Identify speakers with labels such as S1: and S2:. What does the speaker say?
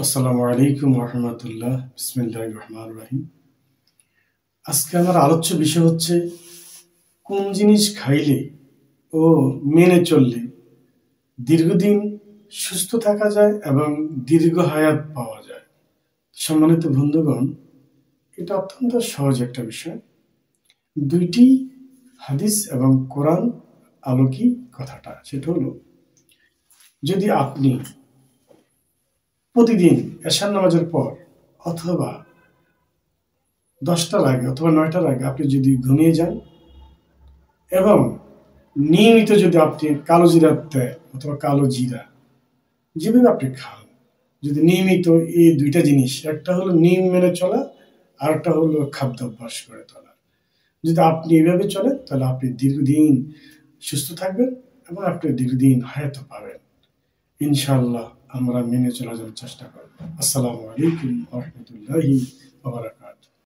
S1: আসসালামু আলাইকুম রহমতুল্লাহ। বিসমিল্লাহির রহমানির রহিম। আজকে আমার আলোচ্য বিষয় হচ্ছে কোন জিনিস খাইলে ও মেনে চললে দীর্ঘদিন সুস্থ থাকা যায় এবং দীর্ঘ হায়াত পাওয়া যায়। সম্মানিত বন্ধুগণ, এটা অত্যন্ত সহজ একটা বিষয়। দুইটি হাদিস এবং কোরআন আলোকী কথাটা, সেটা হলো, যদি আপনি প্রতিদিন এশার নামাজের পর অথবা 10টার আগে অথবা 9টার আগে আপনি যদি ঘুমিয়ে যান এবং নিয়মিত যদি আপনি কালো জিরা তেল অথবা কালো জিরা যেভাবে আপনি খান, যদি নিয়মিত এই দুইটা জিনিস, একটা হলো নিয়ম মেনে চলা আর একটা হলো খাদ্যাভ্যাস করে তোলা, যদি আপনি এইভাবে চলেন তাহলে আপনি দীর্ঘদিন সুস্থ থাকবেন এবং আপনি দীর্ঘদিন হায়াত পাবেন। ইনশাআল্লাহ আমরা মেনে চলার জন্য চেষ্টা করব। আসসালামু আলাইকুম ওয়া রাহমাতুল্লাহি